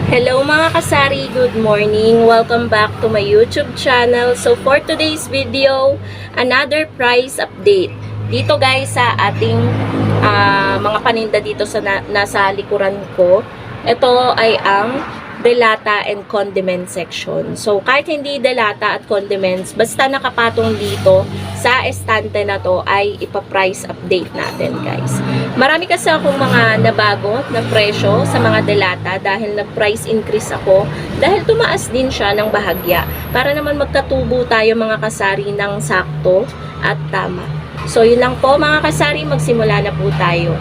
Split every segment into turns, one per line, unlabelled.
Hello mga kasari, good morning. Welcome back to my YouTube channel. So for today's video, another price update. Dito guys sa ating mga paninda dito sa nasa likuran ko. Ito ay ang delata and condiment section. So kahit hindi delata at condiments, basta nakapatong dito sa estante na to ay ipa-price update natin guys. Marami kasi akong mga nabago na presyo sa mga delata dahil nag-price increase ako dahil tumaas din siya ng bahagya para naman magkatubo tayo mga kasari ng sakto at tama. So yun lang po mga kasari, magsimula na po tayo.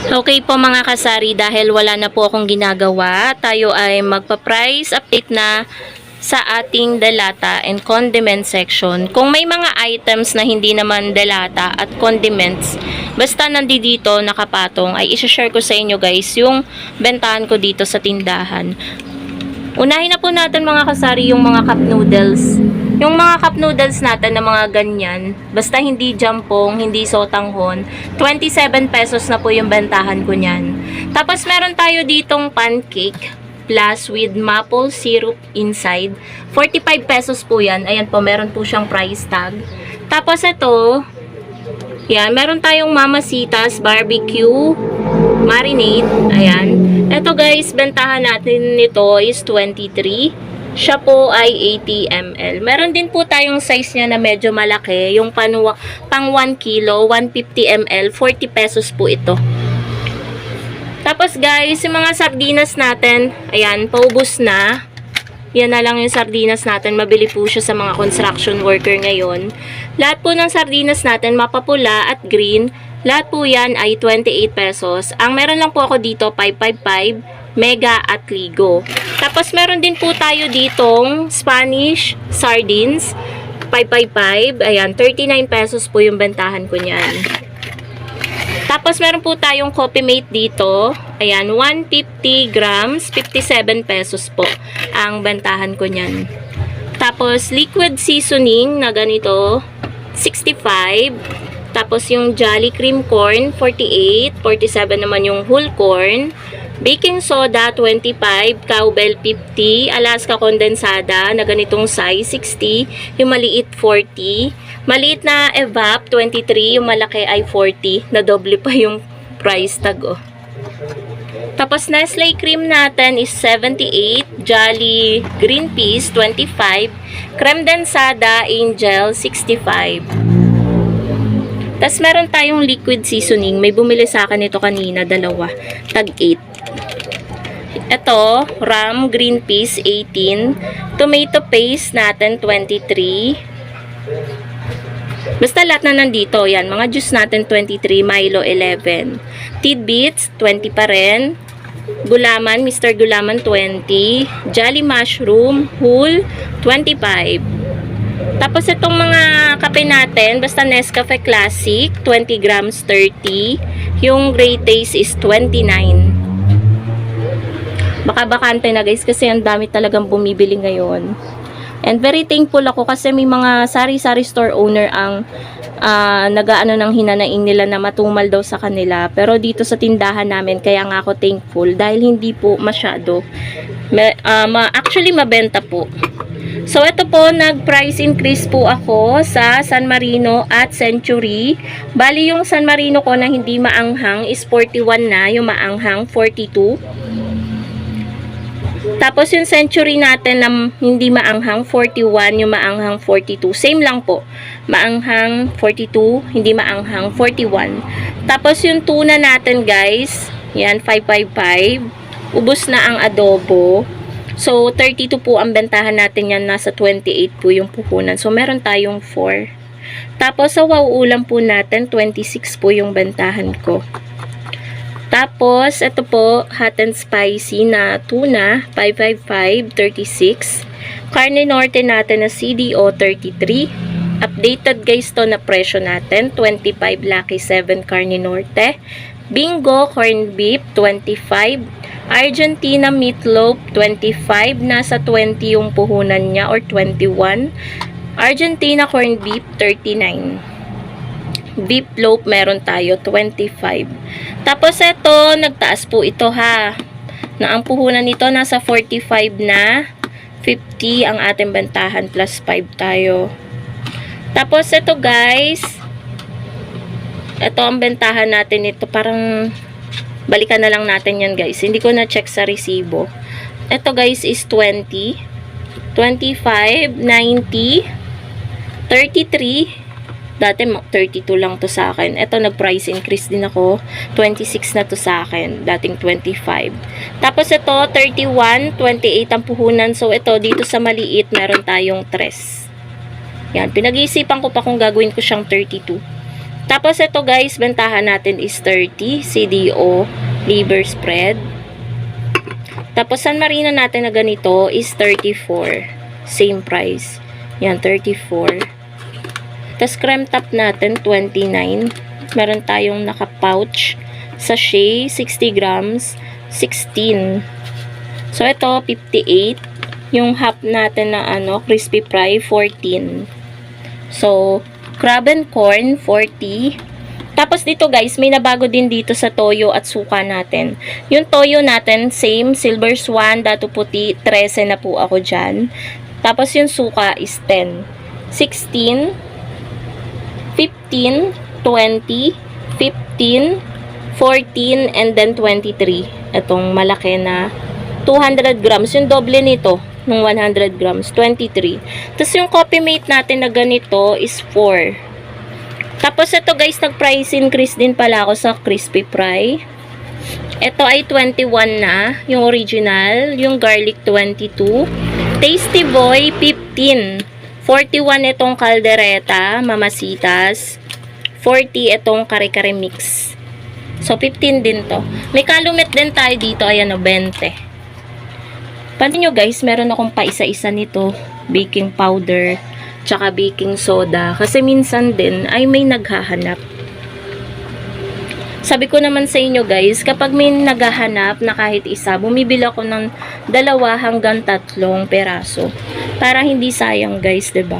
Okay po mga kasari, dahil wala na po akong ginagawa, tayo ay magpa-price update na sa ating delata and condiment section. Kung may mga items na hindi naman delata at condiments, basta nandito nakapatong, ay isa-share ko sa inyo guys yung bentahan ko dito sa tindahan. Unahin na po natin mga kasari yung mga cup noodles. Yung mga cup noodles natin na mga ganyan, basta hindi jampong, hindi sotanghon, 27 pesos na po yung bentahan ko niyan. Tapos meron tayo ditong pancake plus with maple syrup inside. 45 pesos po yan. Ayan po, meron po siyang price tag. Tapos ito, yan, meron tayong Mamacita's barbecue marinade. Ayan. Ito guys, bentahan natin nito is 23. Siya po ay 80 ml. Meron din po tayong size niya na medyo malaki. Yung pang 1 kilo, 150 ml, 40 pesos po ito. Tapos guys, yung mga sardinas natin, ayan, paubos na. Yan na lang yung sardinas natin. Mabili po siya sa mga construction worker ngayon. Lahat po ng sardinas natin, mapapula at green. Lahat po yan ay 28 pesos. Ang meron lang po ako dito, 555, Mega at Ligo. Tapos meron din po tayo ditong Spanish sardines, 555. Ayan, 39 pesos po yung bentahan ko niyan. Tapos meron po tayong Coffee Mate dito. Ayan, 150 grams, 57 pesos po ang bentahan ko niyan. Tapos liquid seasoning na ganito, 65. Tapos yung Jolly Cream Corn, 48. 47 naman yung whole corn. Baking soda, 25. Cowbell, 50. Alaska condensada na ganitong size, 60. Yung maliit, 40. Maliit na evap, 23. Yung malaki ay 40. Na doble pa yung price tag, oh. Tapos Nestle cream natin is 78. Jolly Green Peas, 25. Creme Densada Angel, 65. Tapos meron tayong liquid seasoning. May bumili sa akin ito kanina, dalawa. Tag 8. Ito, Ram Green Peas, 18. Tomato paste natin, 23. Basta lahat na nandito. Yan, mga juice natin, 23. Milo, 11. Tidbits, 20 pa rin. Gulaman, Mr. Gulaman, 20. Jolly Mushroom, whole, 25. Tapos itong mga kape natin, basta Nescafe Classic, 20 grams, 30. Yung Great Taste is 29. Baka bakante na guys kasi ang dami talagang bumibili ngayon. And very thankful ako kasi may mga sari-sari store owner ang nagaano ng hinanaing nila na matumal daw sa kanila. Pero dito sa tindahan namin, kaya nga ako thankful dahil hindi po masyado. Actually, mabenta po. So, ito po, nag-price increase po ako sa San Marino at Century. Bali, yung San Marino ko na hindi maanghang is 41 na, yung maanghang 42. Tapos yung Century natin na hindi maanghang, 41, yung maanghang 42. Same lang po. Maanghang 42, hindi maanghang 41. Tapos yung tuna natin guys, yan 555. Ubos na ang adobo. So 32 po ang bentahan natin yan, nasa 28 po yung puhunan. So meron tayong 4. Tapos sa ulam po natin, 26 po yung bentahan ko. Tapos, ito po, hot and spicy na tuna, 555, 36. Carne Norte natin na CDO, 33. Updated guys to na presyo natin, 25 Lucky 7 Carne Norte. Bingo, corned beef, 25. Argentina meatloaf, 25. Nasa 20 yung puhunan niya or 21. Argentina corned beef, 39. Beef loaf meron tayo 25. Tapos ito, nagtaas po ito ha. na ang puhunan nito nasa 45 na, 50 ang ating bentahan plus 5 tayo. Tapos ito guys, ito ang bentahan natin ito, parang balikan na lang natin yan guys. Hindi ko na check sa resibo. Ito guys is 20, 25, 90, 33, dati 32 lang to sa akin. Ito nag-price increase din ako. 26 na to sa akin. Dating 25. Tapos ito 31, 28 ang puhunan. So ito dito sa maliit meron tayong 3. Yan. Pinag-iisipan ko pa kung gagawin ko siyang 32. Tapos ito guys, bentahan natin is 30. CDO liver spread. Tapos San Marino natin na ganito is 34. Same price. Yan, 34. Tapos creme top natin, 29. Meron tayong naka-pouch. Sachet, 60 grams, 16. So, ito, 58. Yung half natin na crispy fry, 14. So, crab and corn, 40. Tapos dito guys, may nabago din dito sa toyo at suka natin. Yung toyo natin, same, silver swan, dato puti, 13 na po ako dyan. Tapos yung suka is 10. 16, 15, 20, 15, 14, and then 23. Itong malaki na 200 grams. Yung doble nito, ng 100 grams, 23. Tapos yung coffee mate natin na ganito is 4. Tapos ito guys, nag-price increase din pala ako sa crispy fry. Ito ay 21 na, yung original. Yung garlic, 22. Tasty Boy, 15. 41 itong caldereta, mamasitas. 40 itong kare-kare mix. So, 15 din to. May kalumet din tayo dito. Ayan o, 20. Pansin nyo guys, meron akong paisa-isa nito. Baking powder, tsaka baking soda. Kasi minsan din ay may naghahanap. Sabi ko naman sa inyo guys, kapag may naghahanap na kahit isa, bumibili ako ng 2 hanggang 3 peraso. Para hindi sayang guys, 'di ba?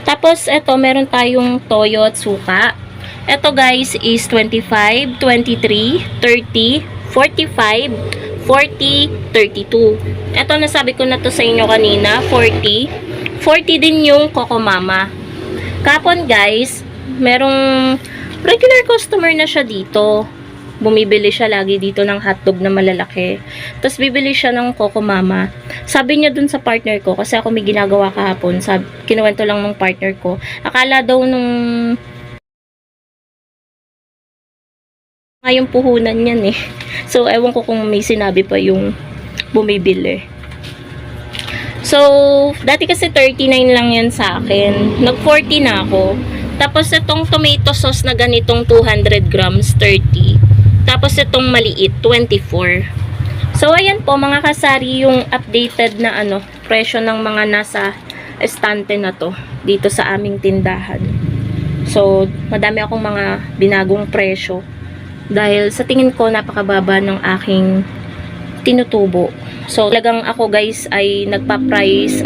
Tapos ito meron tayong toyo at suka. Ito guys is 25, 23, 30, 45, 40, 32. Ito nasabi ko na to sa inyo kanina, 40. 40 din yung Coco Mama. Kapon guys, merong regular customer na siya dito. Bumibili siya lagi dito ng hotdog na malalaki. Tapos bibili siya ng Coco Mama. Sabi niya dun sa partner ko, kasi ako may ginagawa kahapon, kinuwento lang ng partner ko. Akala daw nung ngayong puhunan yan eh. So, ewan ko kung may sinabi pa yung bumibili. So, dati kasi 39 lang yan sa akin. Nag-40 na ako. Tapos itong tomato sauce na ganitong 200 grams, 30. Tapos itong maliit, 24. So, ayan po mga kasari yung updated na presyo ng mga nasa estante na to dito sa aming tindahan. So, madami akong mga binagong presyo dahil sa tingin ko napakababa ng aking tinutubo. So, talagang ako guys ay nagpa-price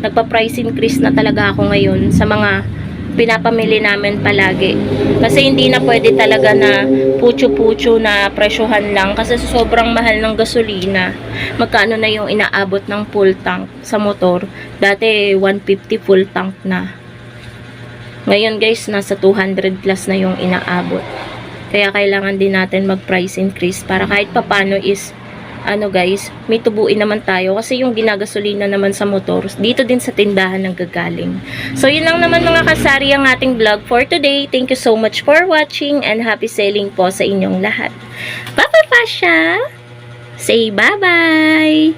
nagpa-price increase na talaga ako ngayon sa mga pinapamili namin palagi. Kasi hindi na pwede talaga na pucho-pucho na presyohan lang kasi sobrang mahal ng gasolina. Magkano na yung inaabot ng full tank sa motor? Dati 150 full tank na. Ngayon guys, nasa 200 plus na yung inaabot. Kaya kailangan din natin mag-price increase para kahit papano is guys, may tubuin naman tayo kasi yung ginagasolina naman sa motor dito din sa tindahan ng gagaling. So yun lang naman mga kasari ang ating vlog for today. Thank you so much for watching and happy selling po sa inyong lahat. Bye-bye Pasha! Say bye-bye!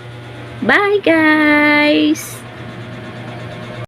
Bye guys!